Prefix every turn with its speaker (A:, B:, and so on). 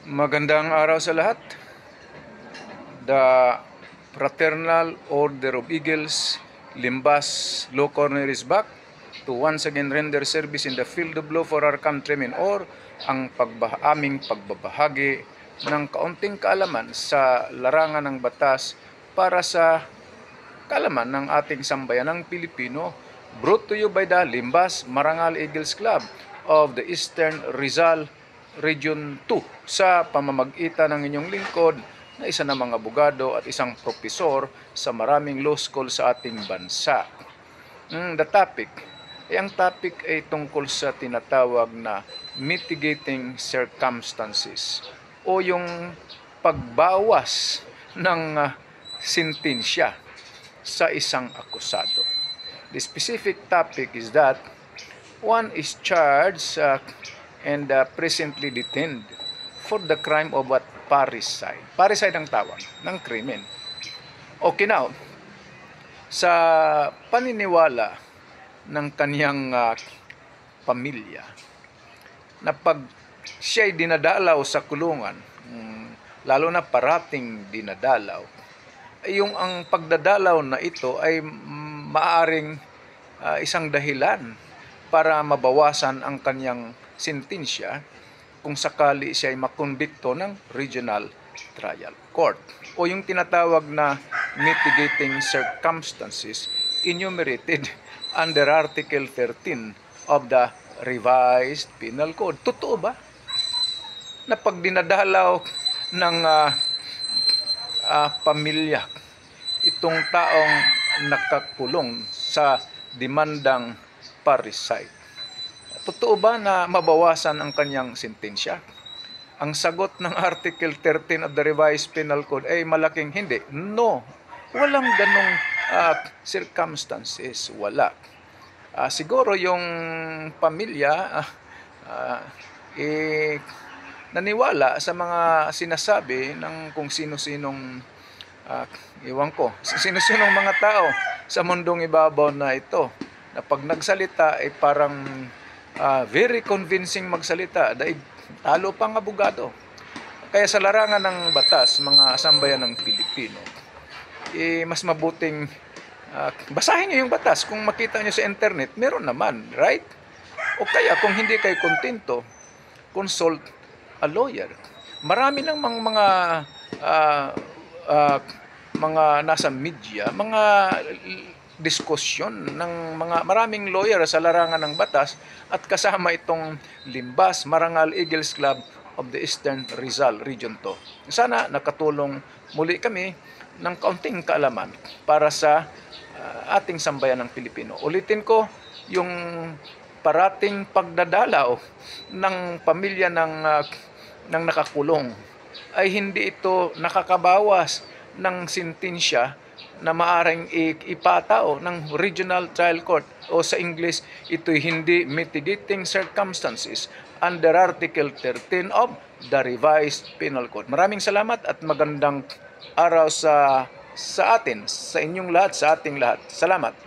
A: Magandang araw sa lahat. The Fraternal Order of Eagles, Limbas Law Corner is back to once again render service in the field of law for our countrymen, or ang aming pagbabahagi ng kaunting kaalaman sa larangan ng batas para sa kaalaman ng ating sambayanang Pilipino. Brought to you by the Limbas Marangal Eagles Club of the Eastern Rizal Region 2 sa pamamagitan ng inyong lingkod na isa na mga abogado at isang propesor sa maraming law school sa ating bansa. The topic ay tungkol sa tinatawag na mitigating circumstances o yung pagbawas ng sentensya sa isang akusado. The specific topic is that one is charged and presently detained for the crime of what? Parricide. Parricide ang tawag ng krimen. Okay, now, sa paniniwala ng kaniyang pamilya, na pag siya'y dinadalaw sa kulungan, lalo na parating dinadalaw, yung ang pagdadalaw na ito ay maaring isang dahilan para mabawasan ang kanyang sentensya kung sakali siya ay makonbikto ng Regional Trial Court o yung tinatawag na mitigating circumstances enumerated under Article 13 of the Revised Penal Code. Totoo ba na pag dinadalaw ng pamilya itong taong nakakulong sa demandang parricide, totoo ba na mabawasan ang kanyang sentensya? Ang sagot ng Article 13 of the Revised Penal Code ay malaking hindi. No, walang ganong circumstances. Wala. Siguro yung pamilya naniwala sa mga sinasabi ng kung sino-sinong sino-sinong mga tao sa mundong ibabaw na ito, na pag nagsalita ay parang very convincing magsalita, daig talo pang abogado. Kaya sa larangan ng batas, mga sambayan ng Pilipino, mas mabuting basahin nyo yung batas. Kung makita nyo sa internet, meron naman, right? O kaya kung hindi kayo kontento, consult a lawyer. Marami ng mga nasa media, mga diskusyon ng maraming lawyer sa larangan ng batas, at kasama itong Limbas Marangal Eagles Club of the Eastern Rizal Region 2. Sana nakatulong muli kami ng kaunting kaalaman para sa ating sambayan ng Pilipino. Ulitin ko, yung parating pagdadalaw ng pamilya ng nakakulong ay hindi ito nakakabawas ng sentensya na maaring ipatao ng Regional Trial Court, o sa English, ito'y hindi mitigating circumstances under Article 13 of the Revised Penal Code. Maraming salamat at magandang araw sa atin, sa inyong lahat, sa ating lahat. Salamat.